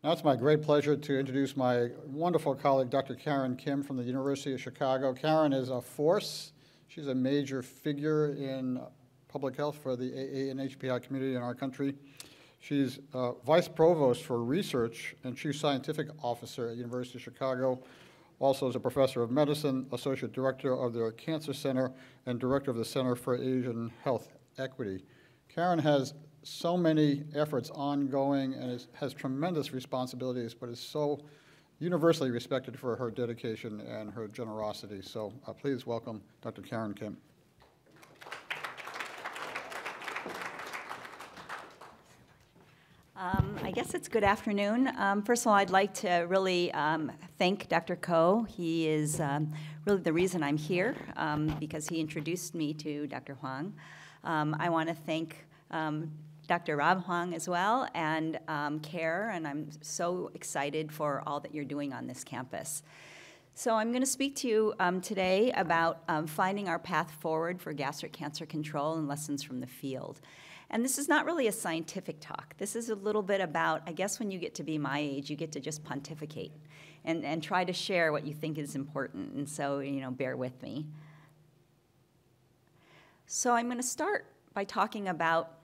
Now it's my great pleasure to introduce my wonderful colleague, Dr. Karen Kim from the University of Chicago. Karen is a force. She's a major figure in public health for the AA and HPI community in our country. She's Vice Provost for Research and Chief Scientific Officer at the University of Chicago. Also is a Professor of Medicine, Associate Director of the Cancer Center, and Director of the Center for Asian Health Equity. Karen has so many efforts ongoing and has tremendous responsibilities, but is so universally respected for her dedication and her generosity. So please welcome Dr. Karen Kim. I guess it's good afternoon. First of all, I'd like to really thank Dr. Ko. He is really the reason I'm here because he introduced me to Dr. Huang. I want to thank Dr. Rob Huang as well, and CARE, and I'm so excited for all that you're doing on this campus. So I'm going to speak to you today about finding our path forward for gastric cancer control and lessons from the field. And this is not really a scientific talk. This is a little bit about, I guess when you get to be my age, you get to just pontificate and try to share what you think is important. And so, bear with me. So I'm going to start by talking about,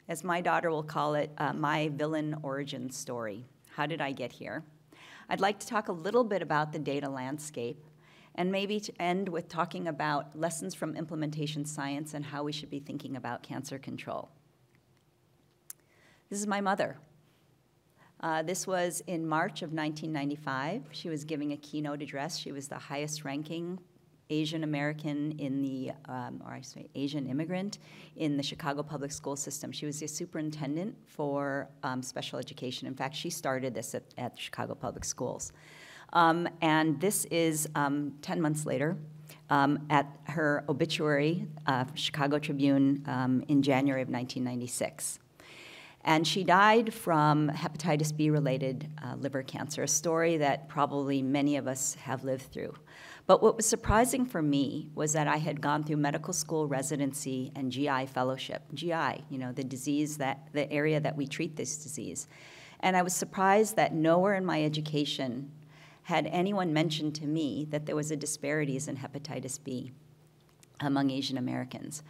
as my daughter will call it, my villain origin story. How did I get here? I'd like to talk a little bit about the data landscape, and maybe to end with talking about lessons from implementation science and how we should be thinking about cancer control. This is my mother. This was in March of 1995. She was giving a keynote address. She was the highest ranking Asian American in the, Asian immigrant in the Chicago public school system. She was the superintendent for special education. In fact, she started this at Chicago Public Schools. And this is 10 months later at her obituary, Chicago Tribune, in January of 1996. And she died from hepatitis B-related liver cancer, a story that probably many of us have lived through. But what was surprising for me was that I had gone through medical school residency and GI fellowship. GI, the disease, the area that we treat this disease. And I was surprised that nowhere in my education had anyone mentioned to me that there was a disparities in hepatitis B among Asian Americans.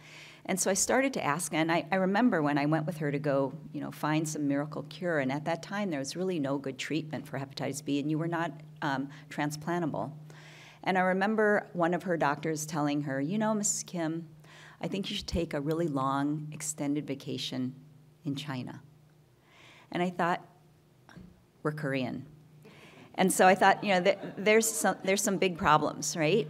And so I started to ask, and I remember when I went with her to go, find some miracle cure, and at that time there was really no good treatment for hepatitis B, and you were not transplantable. And I remember one of her doctors telling her, Mrs. Kim, I think you should take a really long, extended vacation in China. And I thought, we're Korean. And so I thought, there's some big problems, right?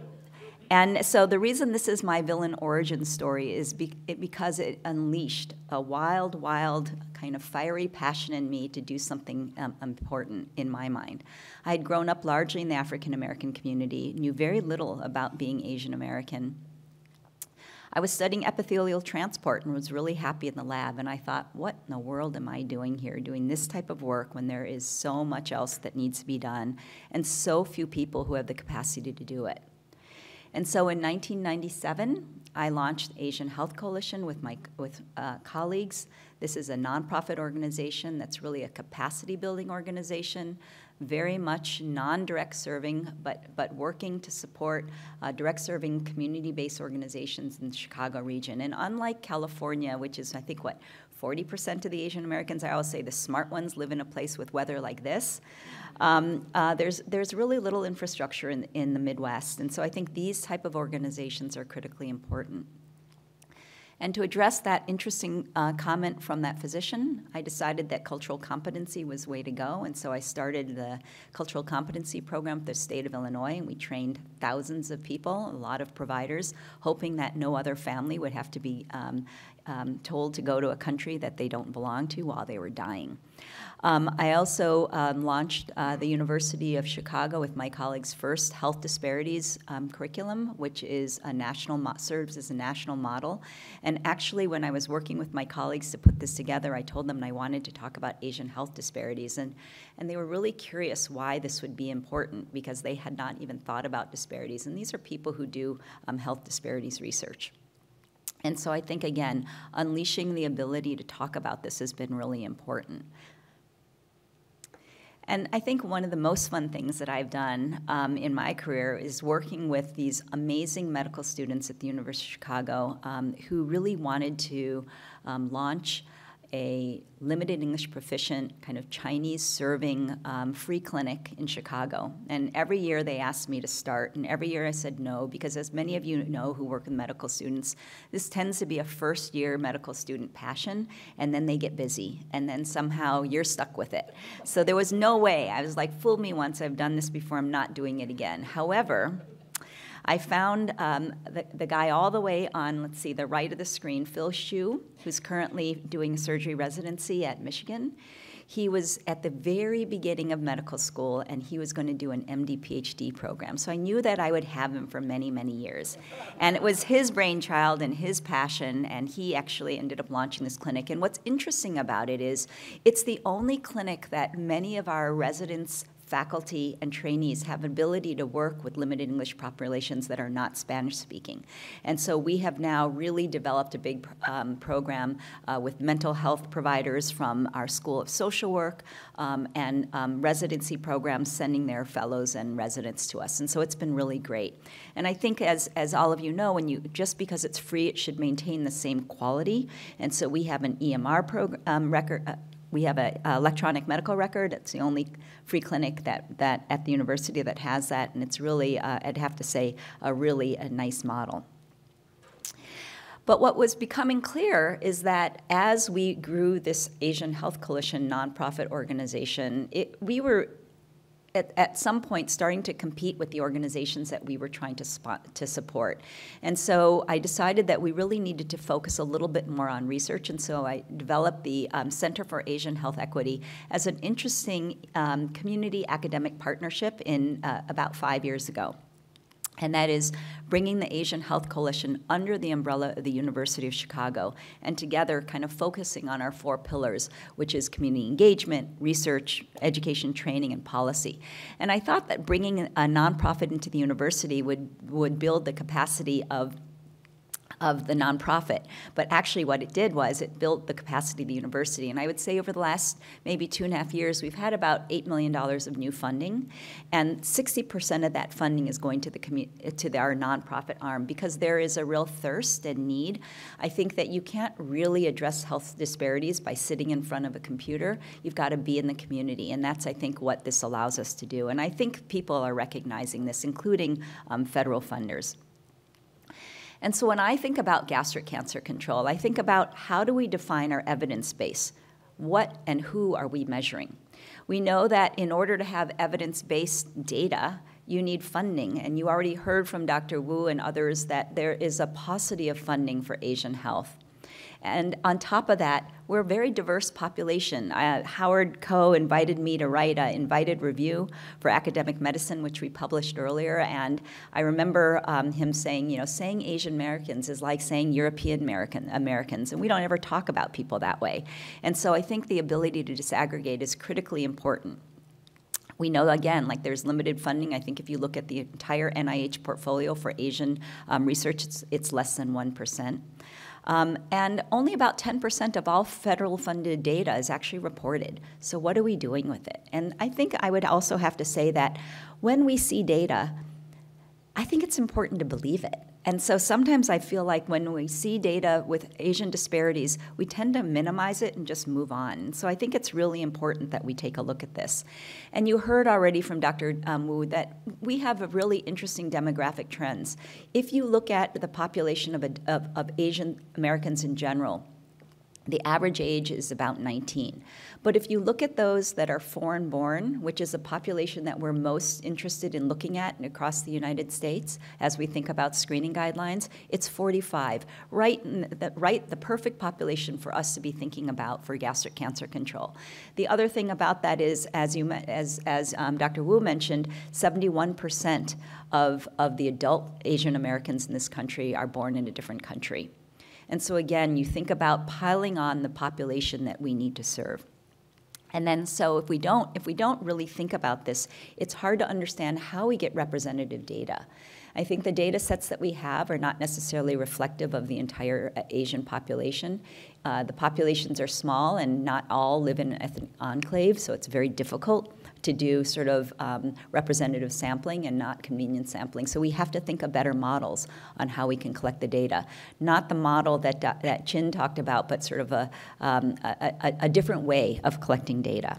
And so the reason this is my villain origin story is because it unleashed a wild, wild kind of fiery passion in me to do something important in my mind. I had grown up largely in the African American community, knew very little about being Asian American. I was studying epithelial transport and was really happy in the lab, and I thought, what in the world am I doing here, doing this type of work when there is so much else that needs to be done and so few people who have the capacity to do it. And so in 1997, I launched Asian Health Coalition with colleagues. This is a nonprofit organization that's really a capacity building organization, very much non-direct serving, but working to support direct serving community-based organizations in the Chicago region. And unlike California, which is, I think, 40% of the Asian Americans, I always say the smart ones live in a place with weather like this. There's really little infrastructure in the Midwest, and so I think these type of organizations are critically important. And to address that interesting comment from that physician, I decided that cultural competency was the way to go, and so I started the cultural competency program for the state of Illinois, and we trained thousands of people, a lot of providers, hoping that no other family would have to be told to go to a country that they don't belong to while they were dying. I also launched the University of Chicago with my colleagues' first health disparities curriculum, which is a serves as a national model. And actually, when I was working with my colleagues to put this together, I told them I wanted to talk about Asian health disparities. And they were really curious why this would be important, because they had not even thought about disparities. And these are people who do health disparities research. And so I think, again, unleashing the ability to talk about this has been really important. And I think one of the most fun things that I've done in my career is working with these amazing medical students at the University of Chicago who really wanted to launch a limited English proficient kind of Chinese serving free clinic in Chicago. And every year they asked me to start, and every year I said no, because as many of you know who work with medical students, this tends to be a first year medical student passion, and then they get busy, and then somehow you're stuck with it. So there was no way. I was like, fool me once, I've done this before, I'm not doing it again. However, I found the guy all the way on, let's see, the right of the screen, Phil Hsu, who's currently doing a surgery residency at Michigan. He was at the very beginning of medical school, and he was going to do an MD PhD program. So I knew that I would have him for many, many years. And it was his brainchild and his passion, and he actually ended up launching this clinic. And what's interesting about it is it's the only clinic that many of our residents, faculty, and trainees have ability to work with limited English populations that are not Spanish-speaking. And so we have now really developed a big program with mental health providers from our School of Social Work and residency programs sending their fellows and residents to us. And so it's been really great. And I think as all of you know, just because it's free, it should maintain the same quality. And so we have an EMR record. We have an electronic medical record. It's the only free clinic that at the university that has that, and it's really, I'd have to say, a nice model. But what was becoming clear is that as we grew this Asian Health Coalition nonprofit organization, we were at some point starting to compete with the organizations that we were trying to support. And so I decided that we really needed to focus a little bit more on research, and so I developed the Center for Asian Health Equity as an interesting community academic partnership about 5 years ago. And that is bringing the Asian Health Coalition under the umbrella of the University of Chicago, and together kind of focusing on our 4 pillars, which is community engagement, research, education, training, and policy. And I thought that bringing a nonprofit into the university would build the capacity of the nonprofit. But actually what it did was it built the capacity of the university. And I would say over the last maybe 2.5 years, we've had about $8 million of new funding. And 60% of that funding is going to our nonprofit arm, because there is a real thirst and need. I think that you can't really address health disparities by sitting in front of a computer. You've got to be in the community. And that's, I think, what this allows us to do. And I think people are recognizing this, including federal funders. And so when I think about gastric cancer control, I think about how do we define our evidence base? What and who are we measuring? We know that in order to have evidence-based data, you need funding. And you already heard from Dr. Wu and others that there is a paucity of funding for Asian health. And on top of that, we're a very diverse population. Howard Koh invited me to write an invited review for academic medicine, which we published earlier. And I remember him saying, saying Asian Americans is like saying European Americans. And we don't ever talk about people that way. And so I think the ability to disaggregate is critically important. We know, again, like there's limited funding. I think if you look at the entire NIH portfolio for Asian research, it's less than 1%. And only about 10% of all federal funded data is actually reported. So what are we doing with it? And I think I would also have to say that when we see data, I think it's important to believe it. And so sometimes I feel like when we see data with Asian disparities, we tend to minimize it and just move on. So I think it's really important that we take a look at this. And you heard already from Dr. Wu that we have a really interesting demographic trends. If you look at the population of Asian Americans in general, the average age is about 19. But if you look at those that are foreign-born, which is a population that we're most interested in looking at across the United States as we think about screening guidelines, it's 45, the perfect population for us to be thinking about for gastric cancer control. The other thing about that is, as Dr. Wu mentioned, 71% of the adult Asian Americans in this country are born in a different country. And so again, you think about piling on the population that we need to serve. And then so if we don't really think about this, it's hard to understand how we get representative data. I think the data sets that we have are not necessarily reflective of the entire Asian population. The populations are small and not all live in ethnic enclaves, so it's very difficult to do sort of representative sampling and not convenient sampling. So we have to think of better models on how we can collect the data. Not the model that Chin talked about, but sort of a different way of collecting data.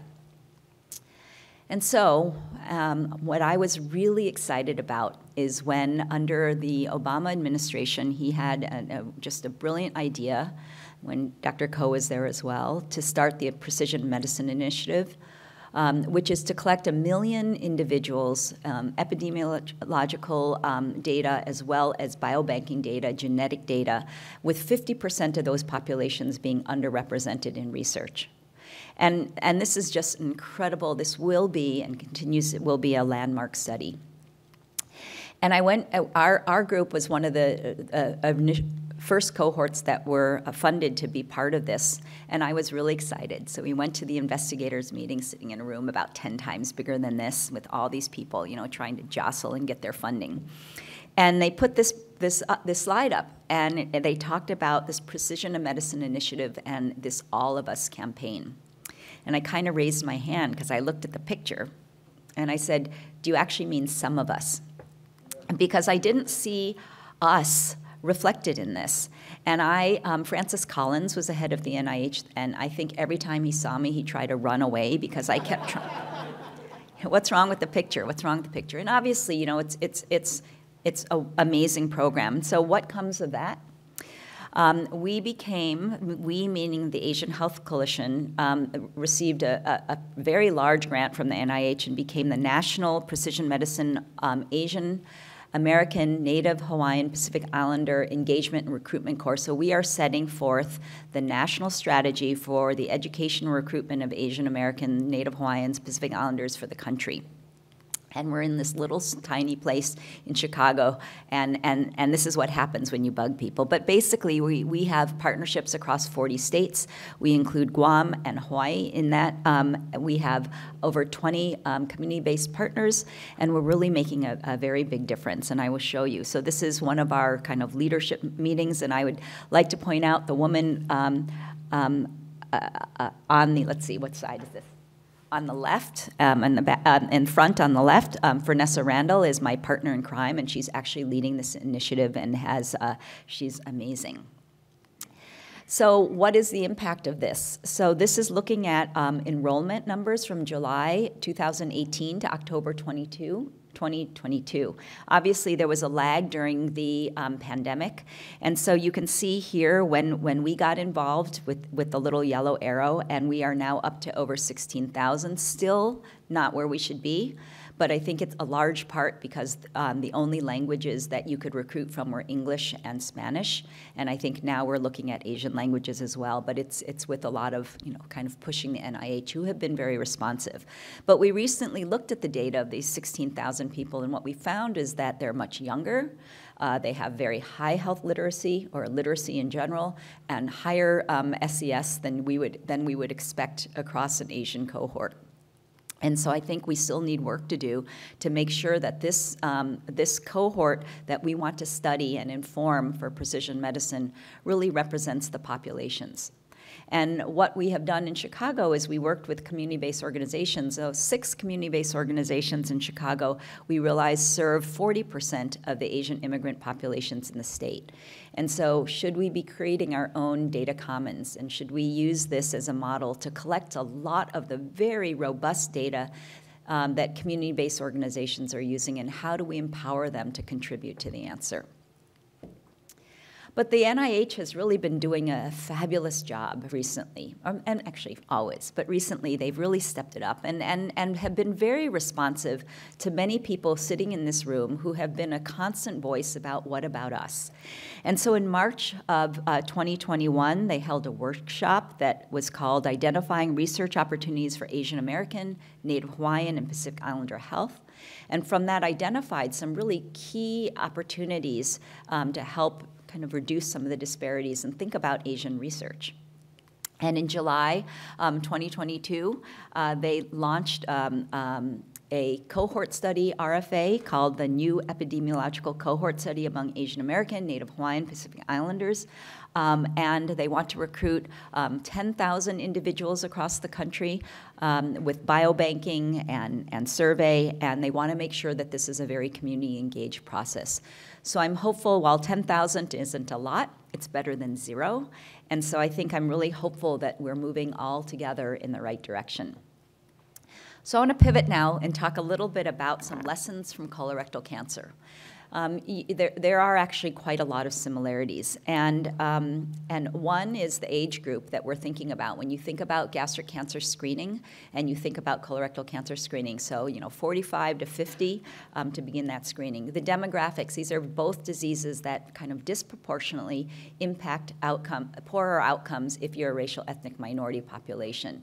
And so what I was really excited about is when, under the Obama administration, he had just a brilliant idea, when Dr. Ko was there as well, to start the Precision Medicine Initiative, which is to collect 1 million individuals, epidemiological data, as well as biobanking data, genetic data, with 50% of those populations being underrepresented in research. And this is just incredible. This will be, and continues, it will be a landmark study. And our group was one of the first cohorts that were funded to be part of this, and I was really excited. So we went to the investigators meeting, sitting in a room about 10 times bigger than this, with all these people, you know, trying to jostle and get their funding. And they put this slide up, and they talked about this Precision Medicine Initiative and this All of Us campaign. And I kind of raised my hand because I looked at the picture, and I said, do you actually mean some of us? Because I didn't see us reflected in this. And Francis Collins was the head of the NIH, and I think every time he saw me, he tried to run away because I kept trying. What's wrong with the picture? What's wrong with the picture? And obviously, you know, it's an amazing program. So what comes of that? We meaning the Asian Health Coalition, received a very large grant from the NIH and became the National Precision Medicine Asian American, Native, Hawaiian, Pacific Islander Engagement and Recruitment Course. So we are setting forth the national strategy for the education and recruitment of Asian American, Native Hawaiians, Pacific Islanders for the country. And we're in this little tiny place in Chicago, and this is what happens when you bug people. But basically, we have partnerships across 40 states. We include Guam and Hawaii in that. We have over 20 community-based partners, and we're really making a very big difference, and I will show you. So this is one of our kind of leadership meetings, and I would like to point out the woman on the, let's see, what side is this? On the left, in front on the left, Vanessa Randall is my partner in crime, and she's actually leading this initiative and she's amazing. So what is the impact of this? So this is looking at enrollment numbers from July 2018 to October 2022. Obviously, there was a lag during the pandemic, and so you can see here when we got involved with the little yellow arrow, and we are now up to over 16,000, still not where we should be, but I think it's a large part because the only languages that you could recruit from were English and Spanish, and I think now we're looking at Asian languages as well, but it's with a lot of, you know, kind of pushing the NIH, who have been very responsive. But we recently looked at the data of these 16,000 people, and what we found is that they're much younger, they have very high health literacy, or literacy in general, and higher SES than we would expect across an Asian cohort. And so I think we still need work to do to make sure that this cohort that we want to study and inform for precision medicine really represents the populations. And what we have done in Chicago is we worked with community-based organizations. So 6 community-based organizations in Chicago, we realized, serve 40% of the Asian immigrant populations in the state. And so should we be creating our own data commons, and should we use this as a model to collect a lot of the very robust data that community-based organizations are using, and how do we empower them to contribute to the answer? But the NIH has really been doing a fabulous job recently, and actually always, but recently they've really stepped it up and have been very responsive to many people sitting in this room who have been a constant voice about what about us. And so in March of 2021, they held a workshop that was called Identifying Research Opportunities for Asian American, Native Hawaiian, and Pacific Islander Health. And from that identified some really key opportunities to help kind of reduce some of the disparities and think about Asian research. And in July 2022, they launched a cohort study, RFA, called the New Epidemiological Cohort Study among Asian American, Native Hawaiian, Pacific Islanders. And they want to recruit 10,000 individuals across the country with biobanking and survey, and they want to make sure that this is a very community-engaged process. So I'm hopeful, while 10,000 isn't a lot, it's better than 0. And so I think I'm really hopeful that we're moving all together in the right direction. So I want to pivot now and talk a little bit about some lessons from colorectal cancer. There are actually quite a lot of similarities, and one is the age group that we're thinking about. When you think about gastric cancer screening and you think about colorectal cancer screening, so 45 to 50 to begin that screening. The demographics, these are both diseases that kind of disproportionately impact poorer outcomes if you're a racial ethnic minority population.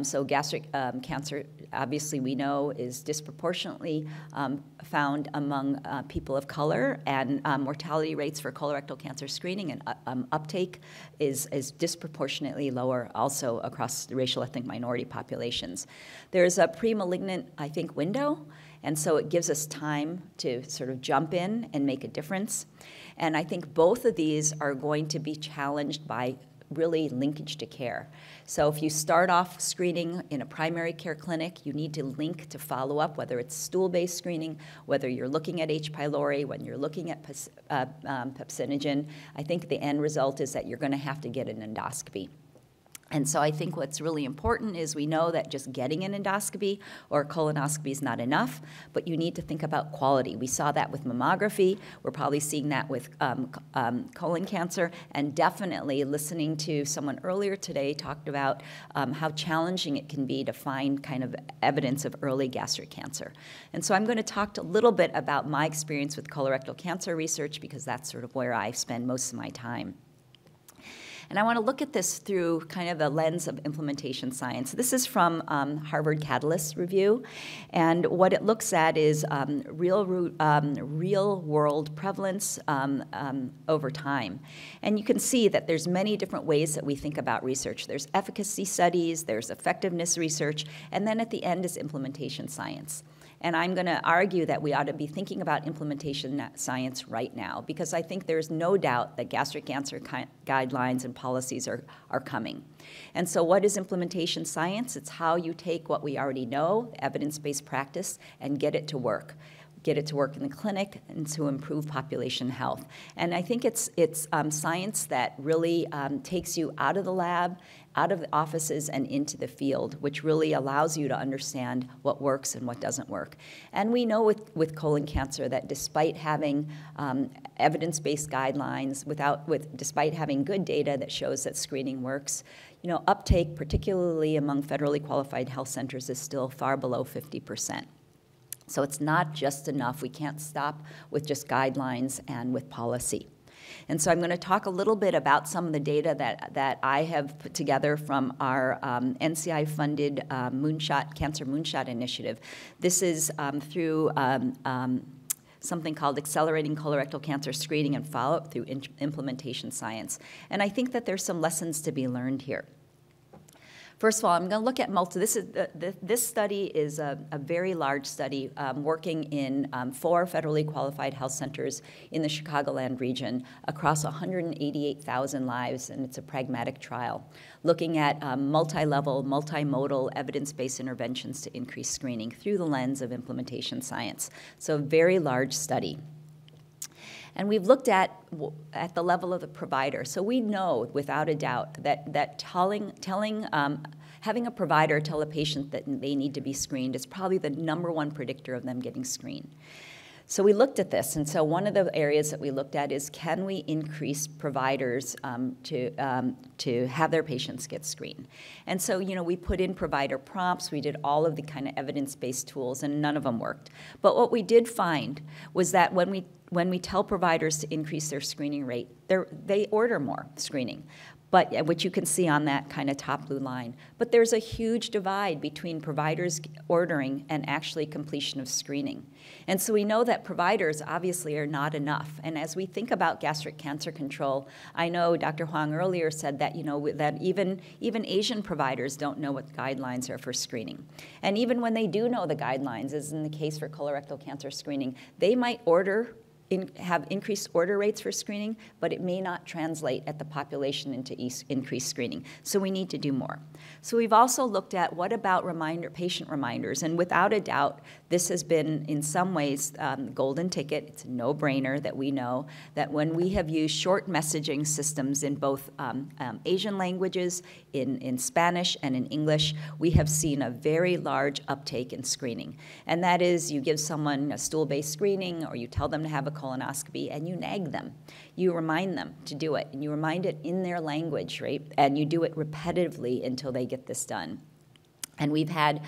So gastric cancer, obviously we know, is disproportionately found among people of color, and mortality rates for colorectal cancer screening and uptake is disproportionately lower also across the racial ethnic minority populations. There's a pre-malignant, I think, window, and so it gives us time to sort of jump in and make a difference. And I think both of these are going to be challenged by really linkage to care. So if you start off screening in a primary care clinic, you need to link to follow up, whether it's stool-based screening, whether you're looking at H. pylori, when you're looking at pepsinogen. I think the end result is that you're going to have to get an endoscopy. And so I think what's really important is we know that just getting an endoscopy or colonoscopy is not enough, but you need to think about quality. We saw that with mammography. We're probably seeing that with colon cancer, and definitely listening to someone earlier today talked about how challenging it can be to find kind of evidence of early gastric cancer. And so I'm going to talk a little bit about my experience with colorectal cancer research, because that's sort of where I spend most of my time. And I want to look at this through kind of the lens of implementation science. This is from Harvard Catalyst Review, and what it looks at is real-world prevalence over time. And you can see that there's many different ways that we think about research. There's efficacy studies, there's effectiveness research, and then at the end is implementation science. And I'm going to argue that we ought to be thinking about implementation science right now, because I think there's no doubt that gastric cancer guidelines and policies are coming. And so what is implementation science? It's how you take what we already know, evidence-based practice, and get it to work. Get it to work in the clinic and to improve population health. And I think it's science that really takes you out of the lab, out of the offices and into the field, which really allows you to understand what works and what doesn't work. And we know with colon cancer that despite having evidence-based guidelines, despite having good data that shows that screening works, uptake, particularly among federally qualified health centers, is still far below 50%. So it's not just enough. We can't stop with just guidelines and with policy. And so I'm going to talk a little bit about some of the data that I have put together from our NCI-funded Cancer Moonshot Initiative. This is through something called Accelerating Colorectal Cancer Screening and Follow-up through Implementation Science. And I think that there's some lessons to be learned here. First of all, I'm going to look at this study is a very large study working in 4 federally qualified health centers in the Chicagoland region across 188,000 lives, and it's a pragmatic trial, looking at multi-level, multimodal, evidence-based interventions to increase screening through the lens of implementation science. So a very large study. And we've looked at the level of the provider. So we know without a doubt that having a provider tell a patient that they need to be screened is probably the #1 predictor of them getting screened. So we looked at this, and so one of the areas that we looked at is, can we increase providers to have their patients get screened? And so, we put in provider prompts, we did all of the kind of evidence-based tools, and none of them worked. But what we did find was that when we tell providers to increase their screening rate, they order more screening. but which you can see on that kind of top blue line. But there's a huge divide between providers ordering and actually completion of screening. And so we know that providers obviously are not enough. And as we think about gastric cancer control, I know Dr. Huang earlier said that, that even Asian providers don't know what the guidelines are for screening. And even when they do know the guidelines, as in the case for colorectal cancer screening, they might have increased order rates for screening, but it may not translate at the population into increased screening. So we need to do more. So we've also looked at what about patient reminders, and without a doubt, this has been in some ways golden ticket. It's a no-brainer that we know that when we have used short messaging systems in both Asian languages, in Spanish and in English, we have seen a very large uptake in screening. And that is, you give someone a stool-based screening, or you tell them to have a colonoscopy, and you nag them. You remind them to do it, and you remind it in their language, right? And you do it repetitively until they get this done. And we've had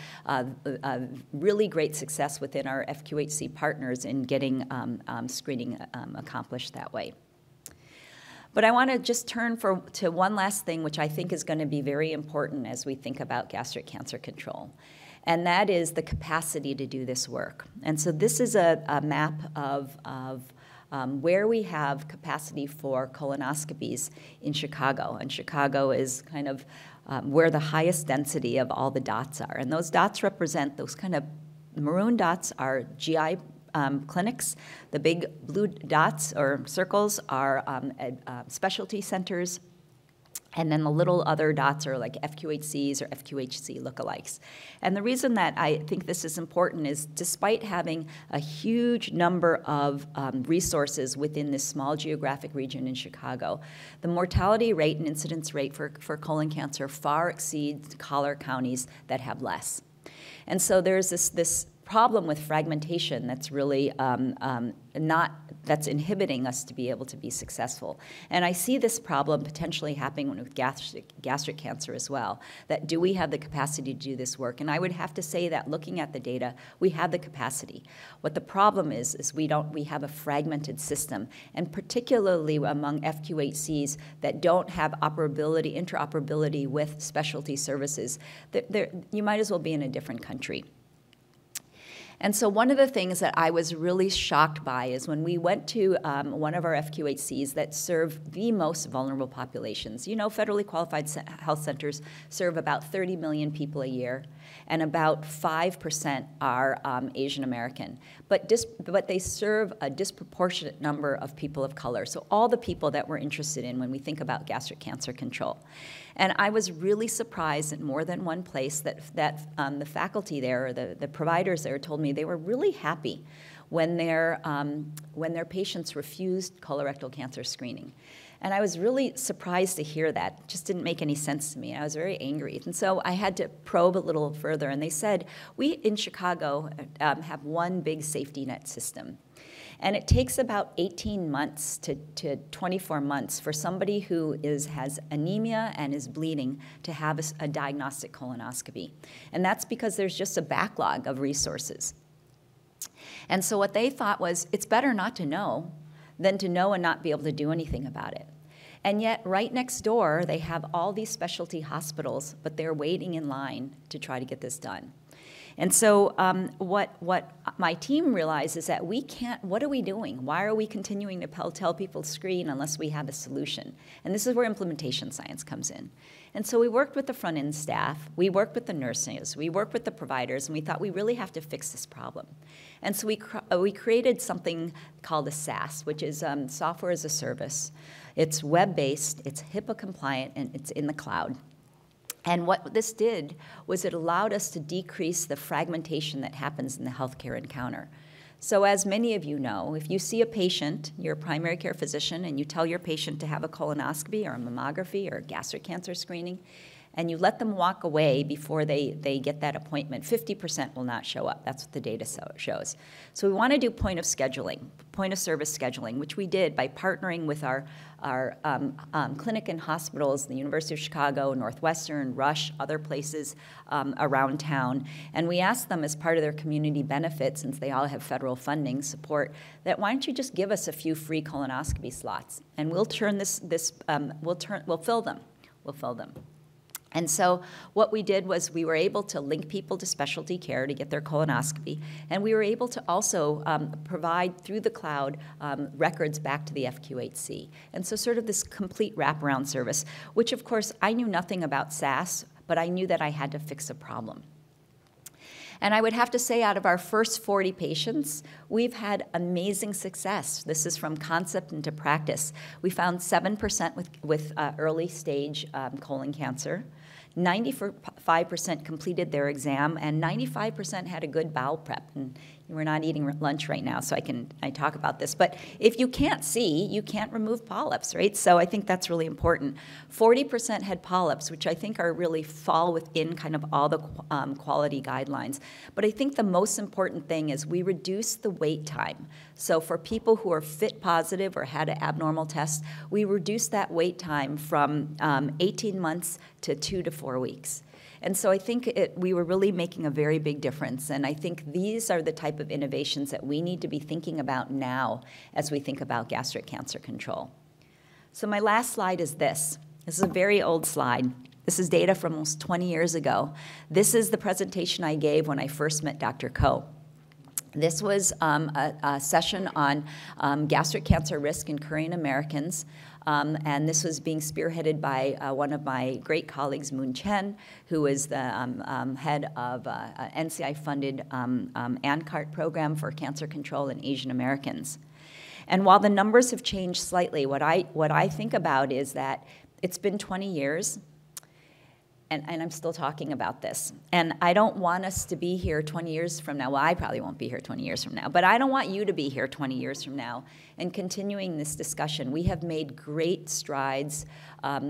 really great success within our FQHC partners in getting screening accomplished that way. But I want to just turn to one last thing, which I think is going to be very important as we think about gastric cancer control. And that is the capacity to do this work. And so this is a map of where we have capacity for colonoscopies in Chicago. And Chicago is kind of where the highest density of all the dots are. And those dots represent, those kind of maroon dots are GI clinics. The big blue dots or circles are specialty centers. And then the little other dots are like FQHCs or FQHC lookalikes. And the reason that I think this is important is despite having a huge number of resources within this small geographic region in Chicago, the mortality rate and incidence rate for colon cancer far exceeds collar counties that have less. And so there's this problem with fragmentation that's really that's inhibiting us to be able to be successful. And I see this problem potentially happening with gastric cancer as well, that do we have the capacity to do this work? And I would have to say that looking at the data, we have the capacity. What the problem is we have a fragmented system, and particularly among FQHCs that don't have interoperability with specialty services, you might as well be in a different country. And so one of the things that I was really shocked by is when we went to one of our FQHCs that serve the most vulnerable populations. You know, federally qualified health centers serve about 30 million people a year, and about 5% are Asian American. But they serve a disproportionate number of people of color, so all the people that we're interested in when we think about gastric cancer control. And I was really surprised at more than one place that the faculty there, or the providers there, told me they were really happy when their patients refused colorectal cancer screening. And I was really surprised to hear that. It just didn't make any sense to me. I was very angry. And so I had to probe a little further. And they said, we in Chicago have one big safety net system. And it takes about 18 months to 24 months for somebody who has anemia and is bleeding to have a diagnostic colonoscopy. And that's because there's just a backlog of resources. And so what they thought was, it's better not to know than to know and not be able to do anything about it. And yet, right next door, they have all these specialty hospitals, but they're waiting in line to try to get this done. And so what my team realized is that we can't, what are we doing? Why are we continuing to tell people to screen unless we have a solution? And this is where implementation science comes in. And so we worked with the front-end staff, we worked with the nurses, we worked with the providers, and we thought we really have to fix this problem. And so we created something called a SaaS, which is software as a service. It's web-based, it's HIPAA compliant, and it's in the cloud. And what this did was it allowed us to decrease the fragmentation that happens in the healthcare encounter. So as many of you know, if you see a patient, you're a primary care physician, and you tell your patient to have a colonoscopy or a mammography or a gastric cancer screening, and you let them walk away before they get that appointment, 50% will not show up. That's what the data shows. So we want to do point of scheduling, point of service scheduling, which we did by partnering with our clinic and hospitals, the University of Chicago, Northwestern, Rush, other places around town. And we asked them as part of their community benefit, since they all have federal funding support, that why don't you just give us a few free colonoscopy slots, and we'll turn we'll fill them. we'll fill them. And so what we did was we were able to link people to specialty care to get their colonoscopy, and we were able to also provide through the cloud records back to the FQHC. And so sort of this complete wraparound service, which of course I knew nothing about SaaS, but I knew that I had to fix a problem. And I would have to say out of our first 40 patients, we've had amazing success. This is from concept into practice. We found 7% with early stage colon cancer. 95% completed their exam, and 95% had a good bowel prep. And we're not eating lunch right now, so I talk about this. But if you can't see, you can't remove polyps, right? So I think that's really important. 40% had polyps, which I think are really fall within kind of all the quality guidelines. But I think the most important thing is we reduce the wait time. So for people who are FIT positive or had an abnormal test, we reduced that wait time from 18 months to 2 to 4 weeks. And so I think we were really making a very big difference. And I think these are the type of innovations that we need to be thinking about now as we think about gastric cancer control. So my last slide is this. This is a very old slide. This is data from almost 20 years ago. This is the presentation I gave when I first met Dr. Koh. This was a session on gastric cancer risk in Korean Americans, and this was being spearheaded by one of my great colleagues, Moon Chen, who is the head of NCI-funded ANCART program for cancer control in Asian Americans. And while the numbers have changed slightly, what I think about is that it's been 20 years, and I'm still talking about this. And I don't want us to be here 20 years from now. Well, I probably won't be here 20 years from now, but I don't want you to be here 20 years from now and continuing this discussion. We have made great strides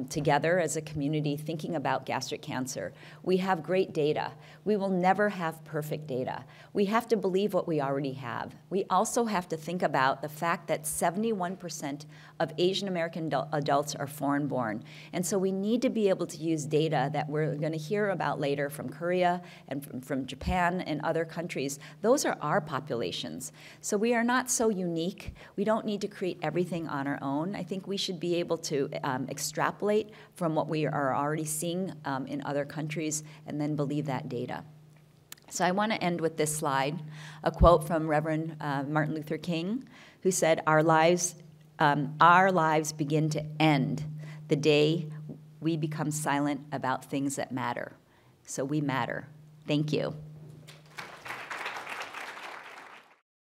together as a community thinking about gastric cancer. We have great data. We will never have perfect data. We have to believe what we already have. We also have to think about the fact that 71% of Asian American adults are foreign-born. And so we need to be able to use data that we're going to hear about later from Korea and from Japan and other countries. Those are our populations. So we are not so unique. We don't need to create everything on our own. I think we should be able to extrapolate from what we are already seeing in other countries and then believe that data. So I want to end with this slide, a quote from Reverend Martin Luther King, who said, our lives begin to end the day we become silent about things that matter. So we matter. Thank you.